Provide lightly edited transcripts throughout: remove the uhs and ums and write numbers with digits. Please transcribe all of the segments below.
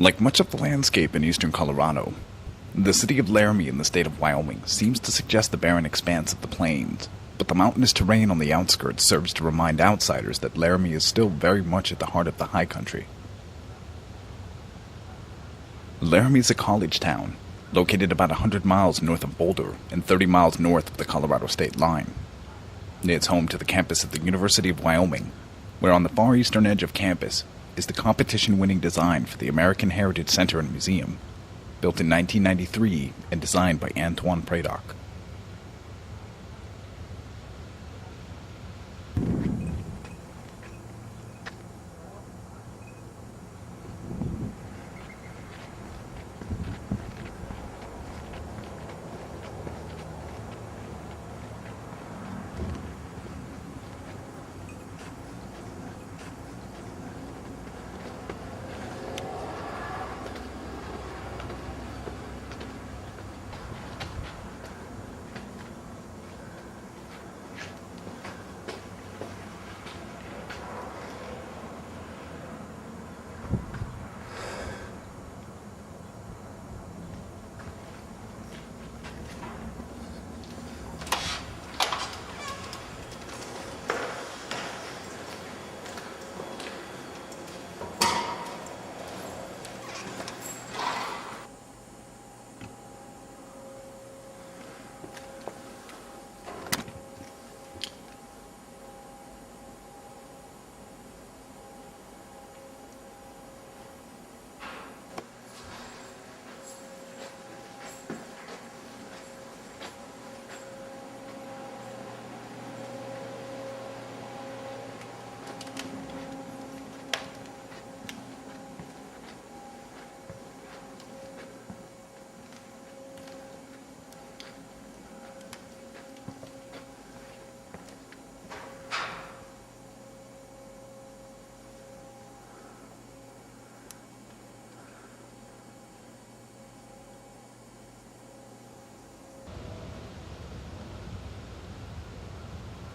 Like much of the landscape in eastern Colorado, the city of Laramie in the state of Wyoming seems to suggest the barren expanse of the plains, but the mountainous terrain on the outskirts serves to remind outsiders that Laramie is still very much at the heart of the high country. Laramie is a college town, located about 100 miles north of Boulder and 30 miles north of the Colorado state line. It's home to the campus of the University of Wyoming, where on the far eastern edge of campus is the competition-winning design for the American Heritage Center and Museum, built in 1993 and designed by Antione Predock.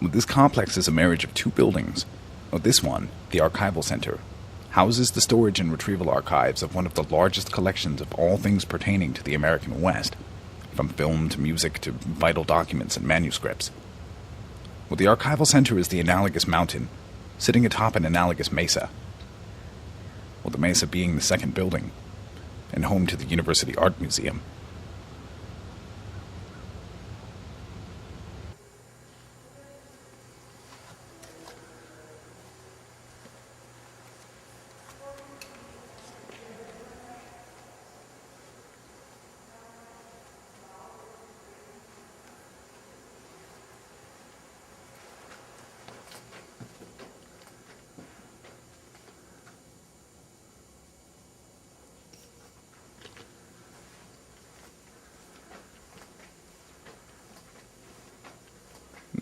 This complex is a marriage of two buildings. This one, the Archival Center, houses the storage and retrieval archives of one of the largest collections of all things pertaining to the American West, from film to music to vital documents and manuscripts. The Archival Center is the analogous mountain, sitting atop an analogous mesa. The mesa being the second building, and home to the University Art Museum.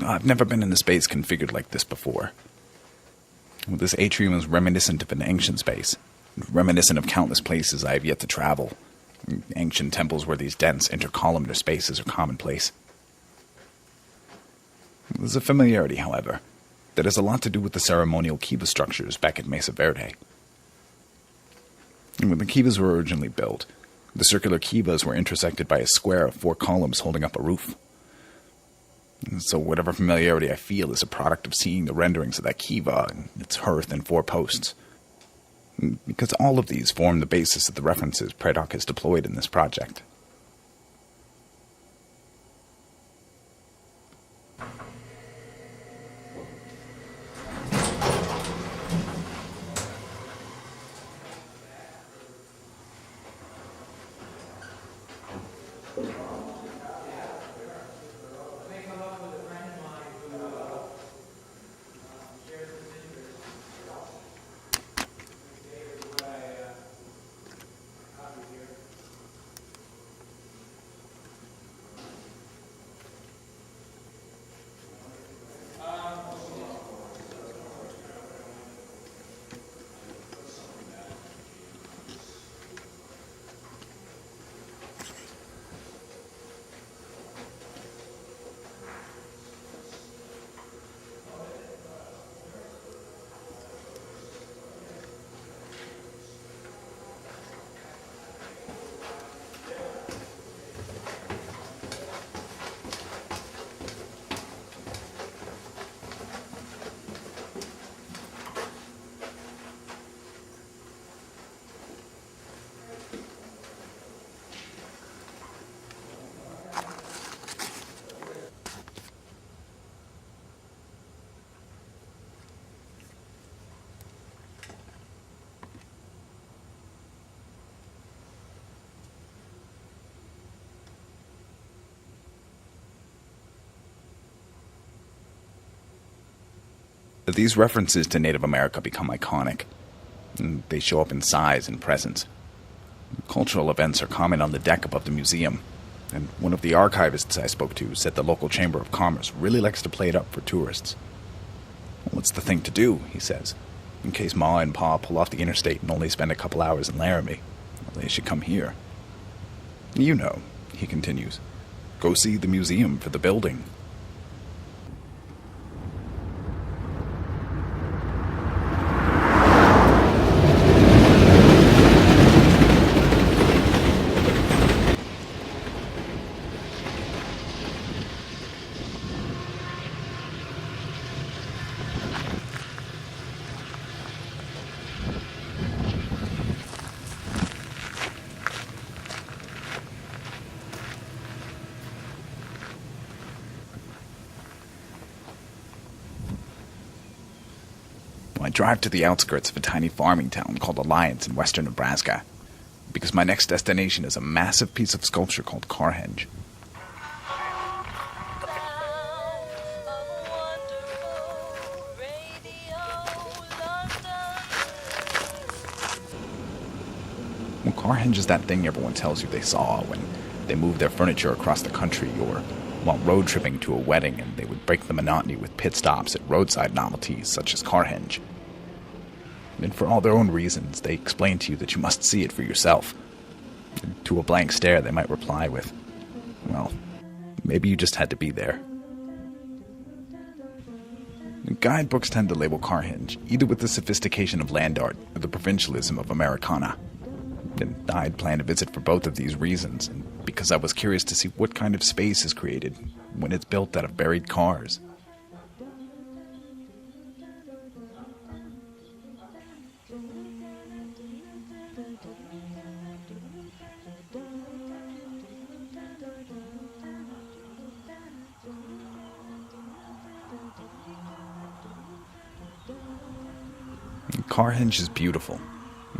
I've never been in a space configured like this before. This atrium is reminiscent of an ancient space, reminiscent of countless places I have yet to travel. Ancient temples where these dense, intercolumnar spaces are commonplace. There's a familiarity, however, that has a lot to do with the ceremonial kiva structures back at Mesa Verde. When the kivas were originally built, the circular kivas were intersected by a square of 4 columns holding up a roof. So whatever familiarity I feel is a product of seeing the renderings of that kiva, its hearth, and 4 posts. Because all of these form the basis of the references Predock has deployed in this project. These references to Native America become iconic. They show up in size and presence. Cultural events are common on the deck above the museum, and one of the archivists I spoke to said the local Chamber of Commerce really likes to play it up for tourists. "Well, it's the thing to do," he says. "In case Ma and Pa pull off the interstate and only spend a couple hours in Laramie, well, they should come here. You know," he continues, "go see the museum for the building." I drive to the outskirts of a tiny farming town called Alliance in western Nebraska, because my next destination is a massive piece of sculpture called Carhenge. Well, Carhenge is that thing everyone tells you they saw when they moved their furniture across the country, or while road tripping to a wedding, and they would break the monotony with pit stops at roadside novelties such as Carhenge. And for all their own reasons, they explain to you that you must see it for yourself. And to a blank stare, they might reply with, "Well, maybe you just had to be there." Guidebooks tend to label Carhenge either with the sophistication of land art or the provincialism of Americana. And I'd planned a visit for both of these reasons, and because I was curious to see what kind of space is created when it's built out of buried cars. Carhenge is beautiful.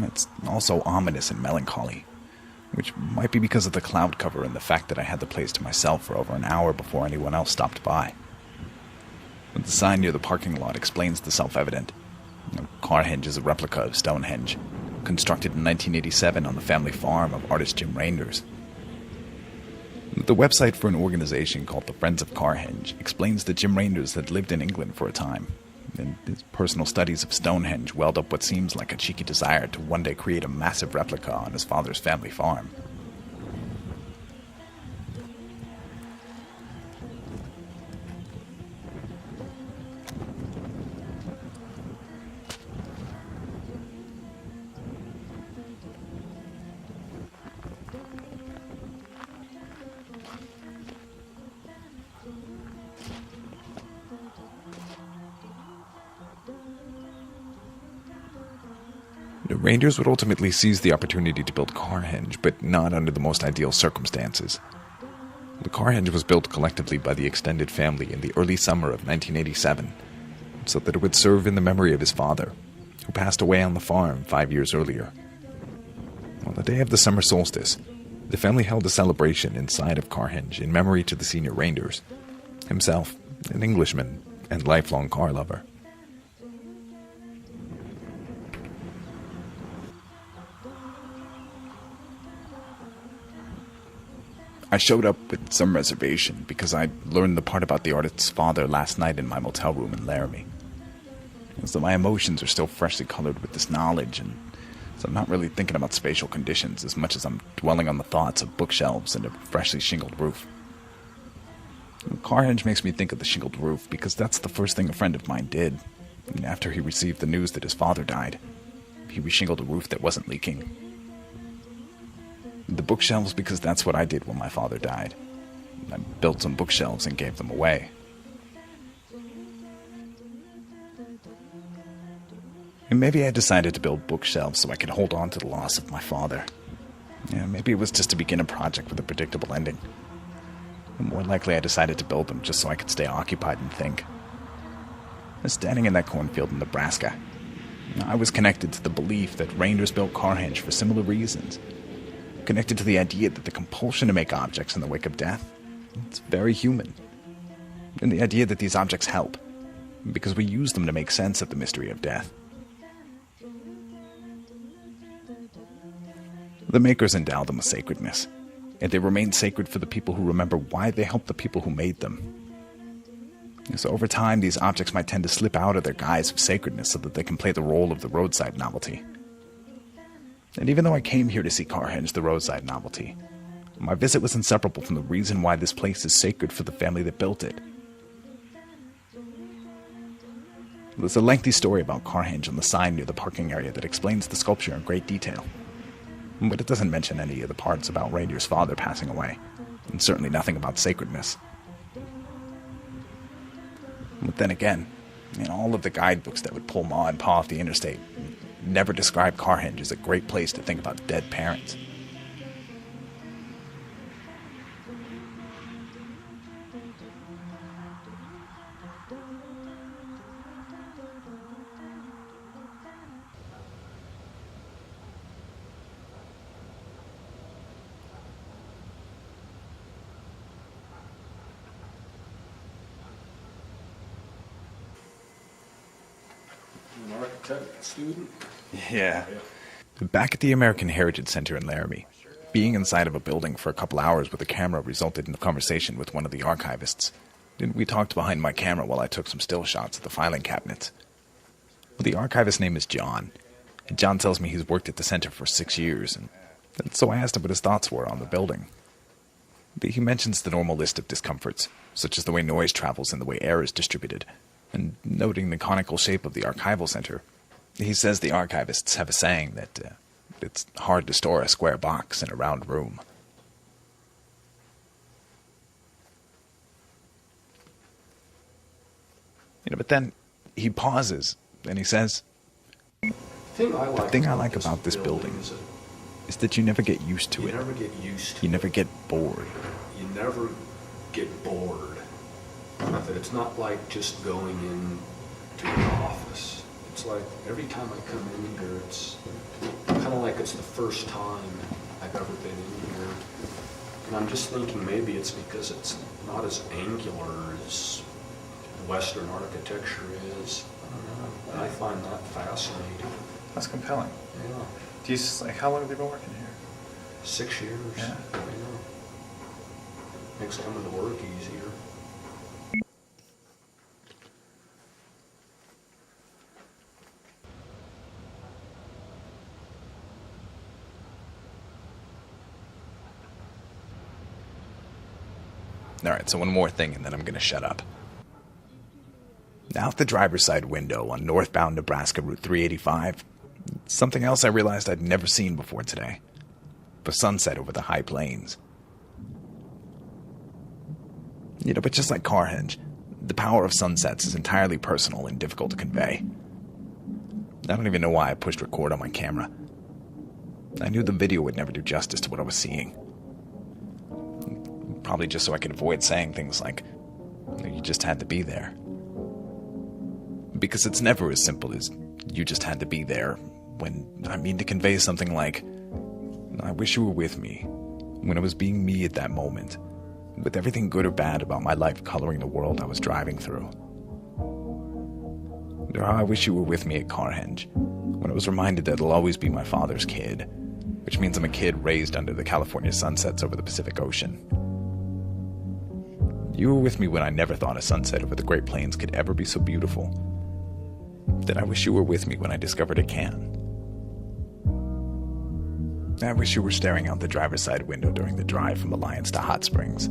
It's also ominous and melancholy, which might be because of the cloud cover and the fact that I had the place to myself for over an hour before anyone else stopped by. But the sign near the parking lot explains the self-evident. Carhenge is a replica of Stonehenge, constructed in 1987 on the family farm of artist Jim Reinders. The website for an organization called the Friends of Carhenge explains that Jim Reinders had lived in England for a time, and his personal studies of Stonehenge welled up what seems like a cheeky desire to one day create a massive replica on his father's family farm. The Reinders would ultimately seize the opportunity to build Carhenge, but not under the most ideal circumstances. The Carhenge was built collectively by the extended family in the early summer of 1987, so that it would serve in the memory of his father, who passed away on the farm 5 years earlier. On the day of the summer solstice, the family held a celebration inside of Carhenge in memory to the senior Reinders, himself an Englishman and lifelong car lover. I showed up with some reservation because I'd learned the part about the artist's father last night in my motel room in Laramie. So my emotions are still freshly colored with this knowledge, and so I'm not really thinking about spatial conditions as much as I'm dwelling on the thoughts of bookshelves and a freshly shingled roof. Carhenge makes me think of the shingled roof because that's the first thing a friend of mine did after he received the news that his father died. He reshingled a roof that wasn't leaking. The bookshelves because that's what I did when my father died. I built some bookshelves and gave them away. And maybe I decided to build bookshelves so I could hold on to the loss of my father. Maybe it was just to begin a project with a predictable ending. And more likely I decided to build them just so I could stay occupied and think. Standing in that cornfield in Nebraska, I was connected to the belief that Reinders built Carhenge for similar reasons. Connected to the idea that the compulsion to make objects in the wake of death, it's very human. And the idea that these objects help. because we use them to make sense of the mystery of death. The makers endowed them with sacredness, and they remain sacred for the people who remember why they helped the people who made them. So over time, these objects might tend to slip out of their guise of sacredness so that they can play the role of the roadside novelty. And even though I came here to see Carhenge, the roadside novelty, my visit was inseparable from the reason why this place is sacred for the family that built it. There's a lengthy story about Carhenge on the sign near the parking area that explains the sculpture in great detail. But it doesn't mention any of the parts about Reindeer's father passing away, and certainly nothing about sacredness. But then again, in all of the guidebooks that would pull Ma and Pa off the interstate never described Carhenge as a great place to think about dead parents. An architect student? Yeah. Back at the American Heritage Center in Laramie, being inside of a building for a couple hours with a camera resulted in a conversation with one of the archivists. We talked behind my camera while I took some still shots of the filing cabinets. The archivist's name is John. And John tells me he's worked at the center for 6 years, and so I asked him what his thoughts were on the building. He mentions the normal list of discomforts, such as the way noise travels and the way air is distributed, and noting the conical shape of the archival center. He says the archivists have a saying that it's hard to store a square box in a round room. But then he pauses and he says, The thing I like about this building is that you never get used to you it. never get used to You never it. get bored. You never get bored. It's not like just going into an office. It's like every time I come in here, it's kind of like it's the first time I've ever been in here. And I'm just thinking maybe it's because it's not as angular as Western architecture is. I don't know. And I find that fascinating. That's compelling. Yeah. Do you how long have you been working here? 6 years. Yeah. Makes coming to work easier. Alright, so one more thing and then I'm going to shut up. Out the driver's side window on northbound Nebraska Route 385, something else I realized I'd never seen before today. The sunset over the high plains. But just like Carhenge, the power of sunsets is entirely personal and difficult to convey. I don't even know why I pushed record on my camera. I knew the video would never do justice to what I was seeing. Probably just so I could avoid saying things like, you just had to be there. Because it's never as simple as, you just had to be there, when I mean to convey something like, I wish you were with me, when I was being me at that moment, with everything good or bad about my life coloring the world I was driving through. Or I wish you were with me at Carhenge, when I was reminded that it'll always be my father's kid, which means I'm a kid raised under the California sunsets over the Pacific Ocean. You were with me when I never thought a sunset over the Great Plains could ever be so beautiful. Then I wish you were with me when I discovered it can. I wish you were staring out the driver's side window during the drive from Alliance to Hot Springs,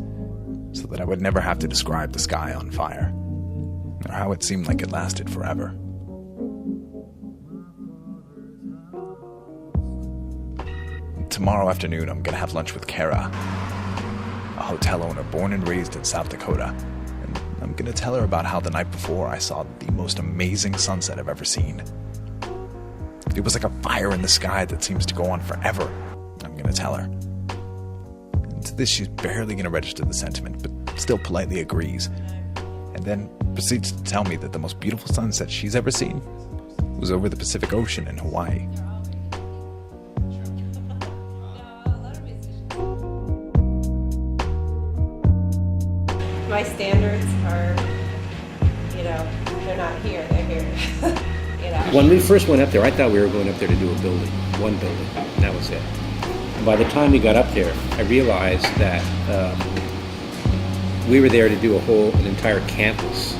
so that I would never have to describe the sky on fire, or how it seemed like it lasted forever. Tomorrow afternoon, I'm going to have lunch with Kara, a hotel owner born and raised in South Dakota, and I'm going to tell her about how the night before I saw the most amazing sunset I've ever seen. It was like a fire in the sky that seems to go on forever, I'm going to tell her. And to this, she's barely going to register the sentiment, but still politely agrees, and then proceeds to tell me that the most beautiful sunset she's ever seen was over the Pacific Ocean in Hawaii. My standards are, they're not here, they're here. You know? When we first went up there, I thought we were going up there to do a building, one building, and that was it. And by the time we got up there, I realized that we were there to do an entire campus